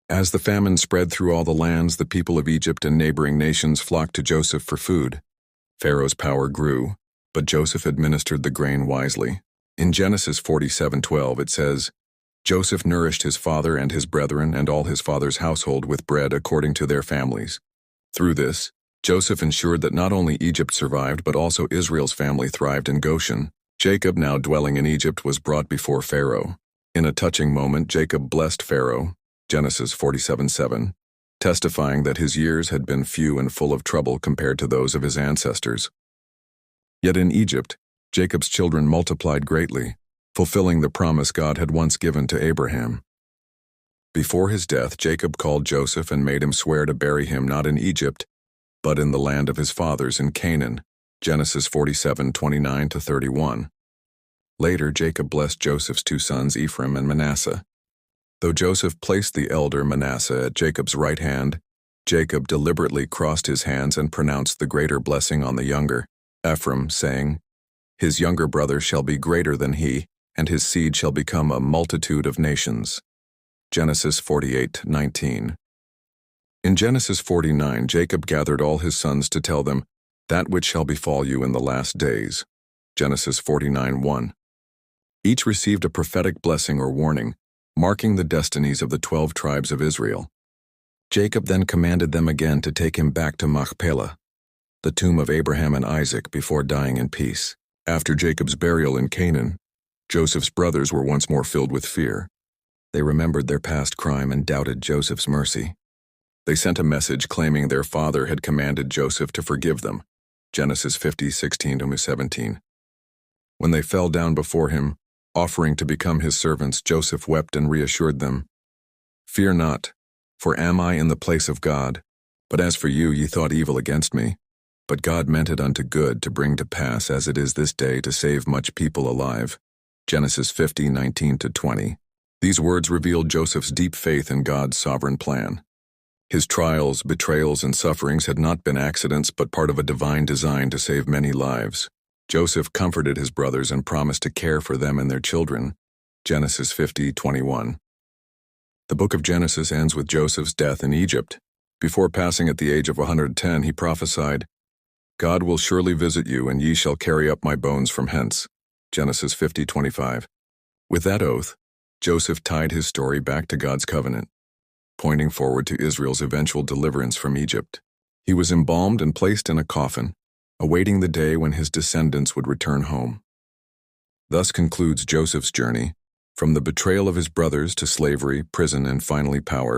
As the famine spread through all the lands, the people of Egypt and neighboring nations flocked to Joseph for food. Pharaoh's power grew, but Joseph administered the grain wisely. In Genesis 47:12 it says, Joseph nourished his father and his brethren and all his father's household with bread according to their families. Through this, Joseph ensured that not only Egypt survived but also Israel's family thrived in Goshen. Jacob, now dwelling in Egypt, was brought before Pharaoh. In a touching moment, Jacob blessed Pharaoh, Genesis 47:7, testifying that his years had been few and full of trouble compared to those of his ancestors. Yet in Egypt, Jacob's children multiplied greatly, fulfilling the promise God had once given to Abraham. Before his death, Jacob called Joseph and made him swear to bury him not in Egypt, but in the land of his fathers in Canaan, Genesis 47:29-31. Later, Jacob blessed Joseph's two sons, Ephraim and Manasseh. Though Joseph placed the elder Manasseh at Jacob's right hand, Jacob deliberately crossed his hands and pronounced the greater blessing on the younger, Ephraim, saying, "His younger brother shall be greater than he, and his seed shall become a multitude of nations." Genesis 48:19. In Genesis 49, Jacob gathered all his sons to tell them, "That which shall befall you in the last days." Genesis 49:1. Each received a prophetic blessing or warning, marking the destinies of the 12 tribes of Israel. Jacob then commanded them again to take him back to Machpelah, the tomb of Abraham and Isaac, before dying in peace. After Jacob's burial in Canaan, Joseph's brothers were once more filled with fear. They remembered their past crime and doubted Joseph's mercy. They sent a message claiming their father had commanded Joseph to forgive them, Genesis 50:16-17. When they fell down before him, offering to become his servants, Joseph wept and reassured them, "Fear not, for am I in the place of God? But as for you, ye thought evil against me. But God meant it unto good, to bring to pass as it is this day, to save much people alive." Genesis 50:19-20. These words revealed Joseph's deep faith in God's sovereign plan. His trials, betrayals, and sufferings had not been accidents but part of a divine design to save many lives. Joseph comforted his brothers and promised to care for them and their children, Genesis 50:21. The book of Genesis ends with Joseph's death in Egypt. Before passing at the age of 110, he prophesied, "God will surely visit you, and ye shall carry up my bones from hence," Genesis 50:25. With that oath, Joseph tied his story back to God's covenant, pointing forward to Israel's eventual deliverance from Egypt. He was embalmed and placed in a coffin, awaiting the day when his descendants would return home. Thus concludes Joseph's journey, from the betrayal of his brothers to slavery, prison, and finally power,